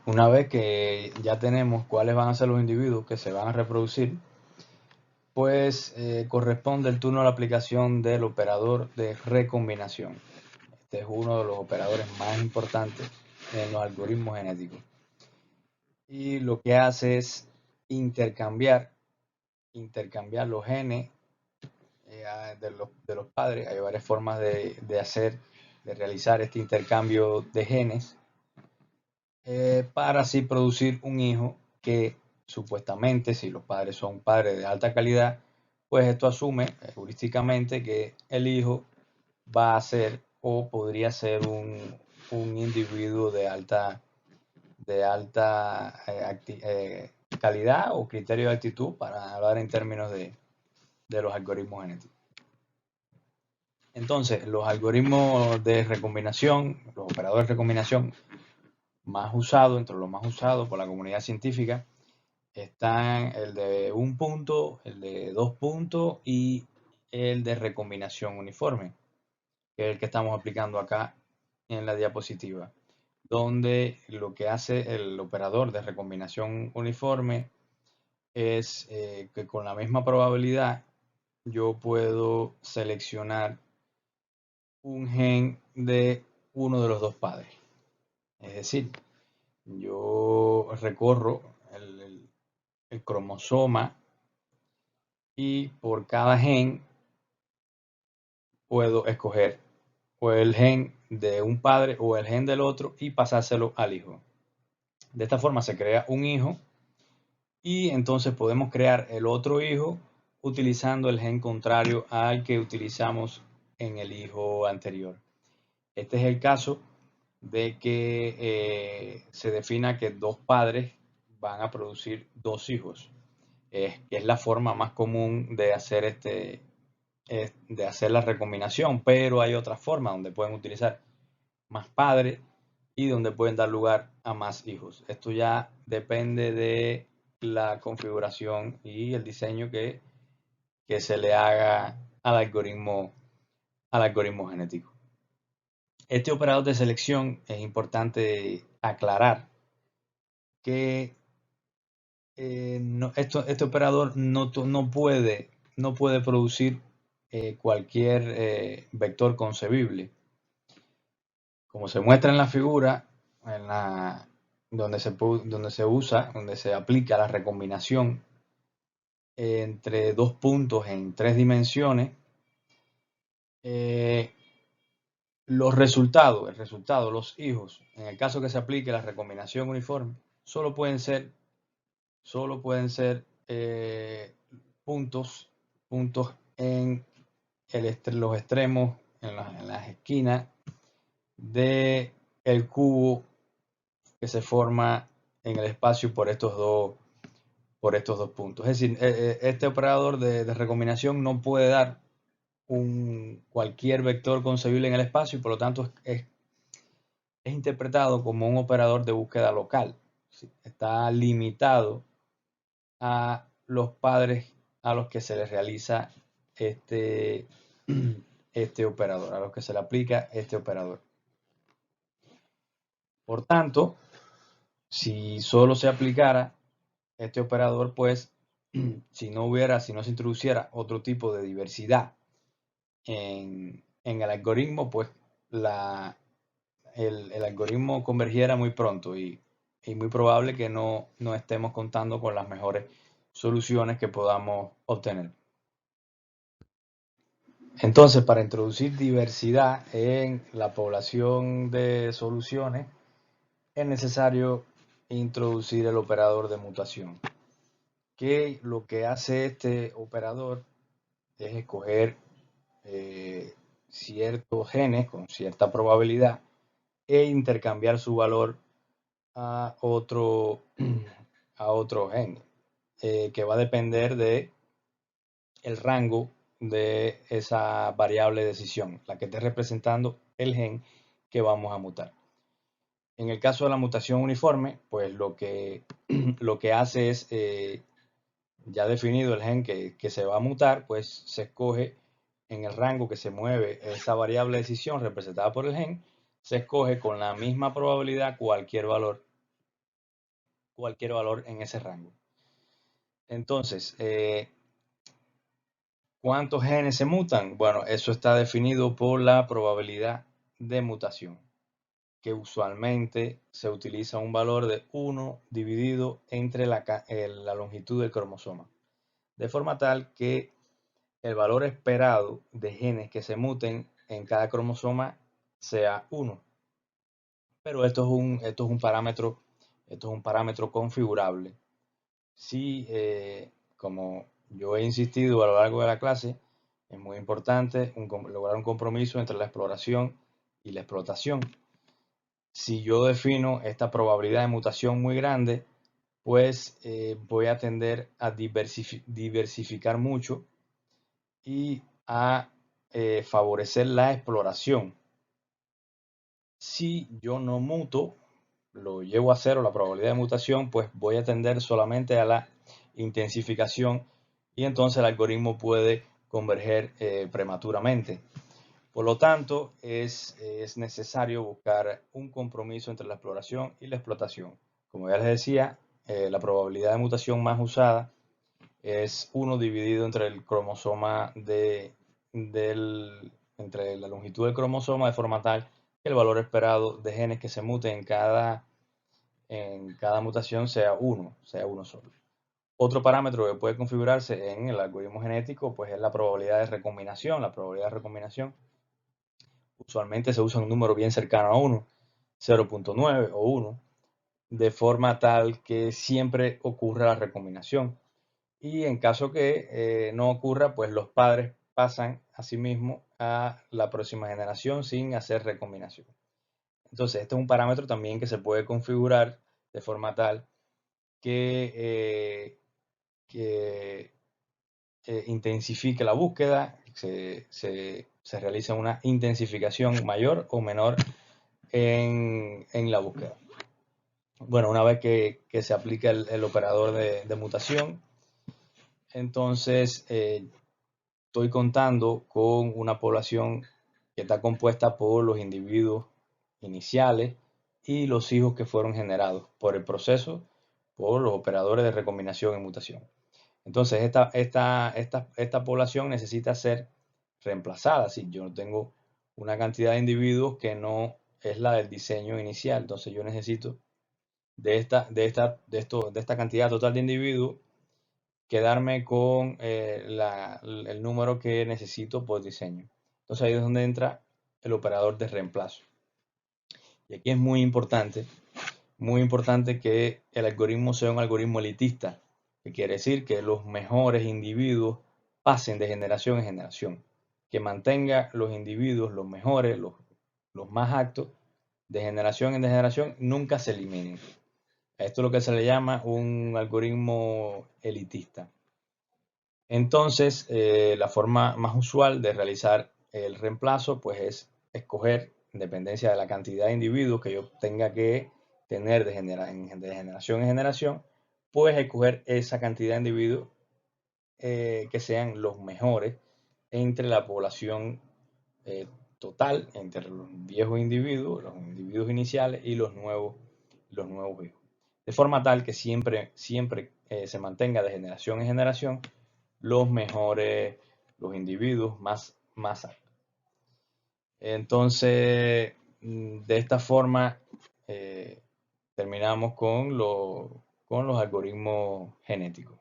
Una vez que ya tenemos cuáles van a ser los individuos que se van a reproducir, pues corresponde el turno a la aplicación del operador de recombinación. Este es uno de los operadores más importantes en los algoritmos genéticos. Y lo que hace es intercambiar los genes de los padres. Hay varias formas de realizar este intercambio de genes para así producir un hijo que supuestamente, si los padres son padres de alta calidad, pues esto asume heurísticamente que el hijo va a ser o podría ser un individuo de alta calidad o criterio de actitud, para hablar en términos de los algoritmos genéticos. Entonces, los algoritmos de recombinación, los operadores de recombinación más usados, entre los más usados por la comunidad científica, están el de un punto, el de 2 puntos y el de recombinación uniforme, que es el que estamos aplicando acá en la diapositiva, donde lo que hace el operador de recombinación uniforme es que con la misma probabilidad yo puedo seleccionar un gen de uno de los dos padres. Es decir, yo recorro el cromosoma y por cada gen puedo escoger o el gen de un padre o el gen del otro y pasárselo al hijo. De esta forma se crea un hijo y entonces podemos crear el otro hijo utilizando el gen contrario al que utilizamos en el hijo anterior. Este es el caso de que se defina que dos padres van a producir dos hijos, que es la forma más común de hacer la recombinación, pero hay otras formas donde pueden utilizar más padres y donde pueden dar lugar a más hijos. Esto ya depende de la configuración y el diseño que se le haga al algoritmo genético. Este operador de selección es importante aclarar que este operador no puede producir cualquier vector concebible. Como se muestra en la figura, donde se aplica la recombinación entre dos puntos en 3 dimensiones, el resultado, los hijos, en el caso que se aplique la recombinación uniforme, solo pueden ser puntos en los extremos, en las esquinas del cubo que se forma en el espacio por estos dos puntos. Es decir, este operador de recombinación no puede dar cualquier vector concebible en el espacio y por lo tanto es interpretado como un operador de búsqueda local. ¿Sí? Está limitado a los padres a los que se les realiza este operador, a los que se le aplica este operador. Por tanto, si solo se aplicara este operador, pues si no se introduciera otro tipo de diversidad en el algoritmo, pues el algoritmo convergiera muy pronto y muy probable que no estemos contando con las mejores soluciones que podamos obtener. Entonces, para introducir diversidad en la población de soluciones, es necesario introducir el operador de mutación, que lo que hace este operador es escoger ciertos genes con cierta probabilidad e intercambiar su valor a otro gen, que va a depender de el rango de esa variable de decisión, la que esté representando el gen que vamos a mutar. En el caso de la mutación uniforme, pues lo que hace es, ya definido el gen que se va a mutar, pues se escoge en el rango que se mueve esa variable de decisión representada por el gen, se escoge con la misma probabilidad cualquier valor cualquier valor en ese rango. Entonces, ¿cuántos genes se mutan? Bueno, eso está definido por la probabilidad de mutación, que usualmente se utiliza un valor de 1 dividido entre la longitud del cromosoma, de forma tal que el valor esperado de genes que se muten en cada cromosoma sea 1. Pero esto es un parámetro configurable. Sí, como yo he insistido a lo largo de la clase, es muy importante lograr un compromiso entre la exploración y la explotación. Si yo defino esta probabilidad de mutación muy grande, pues voy a tender a diversificar mucho y a favorecer la exploración. Si yo no muto, lo llevo a cero la probabilidad de mutación, pues voy a tender solamente a la intensificación y entonces el algoritmo puede converger prematuramente. Por lo tanto, es necesario buscar un compromiso entre la exploración y la explotación. Como ya les decía, la probabilidad de mutación más usada es 1 dividido entre el cromosoma entre la longitud del cromosoma, de forma tal que el valor esperado de genes que se muten en cada mutación sea uno solo. Otro parámetro que puede configurarse en el algoritmo genético pues es la probabilidad de recombinación. La probabilidad de recombinación usualmente se usa un número bien cercano a 1, 0.9 o 1, de forma tal que siempre ocurra la recombinación. Y en caso que no ocurra, pues los padres pasan a sí mismos a la próxima generación sin hacer recombinación. Entonces, este es un parámetro también que se puede configurar de forma tal que intensifique la búsqueda, se realiza una intensificación mayor o menor en la búsqueda. Bueno, una vez que se aplica el operador de mutación, entonces estoy contando con una población que está compuesta por los individuos iniciales y los hijos que fueron generados por el proceso, por los operadores de recombinación y mutación. Entonces, esta población necesita ser reemplazada. Si yo tengo una cantidad de individuos que no es la del diseño inicial, entonces yo necesito de esta cantidad total de individuos quedarme con el número que necesito por diseño. Entonces ahí es donde entra el operador de reemplazo. Y aquí es muy importante que el algoritmo sea un algoritmo elitista, que quiere decir que los mejores individuos pasen de generación en generación, que mantenga los individuos, los mejores, los más aptos, de generación en generación, nunca se eliminen. Esto es lo que se le llama un algoritmo elitista. Entonces, la forma más usual de realizar el reemplazo pues es escoger, en dependencia de la cantidad de individuos que yo tenga que tener de generación en generación, pues escoger esa cantidad de individuos que sean los mejores entre la población total, entre los viejos individuos, los individuos iniciales y los nuevos hijos. De forma tal que siempre se mantenga de generación en generación los mejores, los individuos más altos. Entonces, de esta forma, terminamos con los algoritmos genéticos.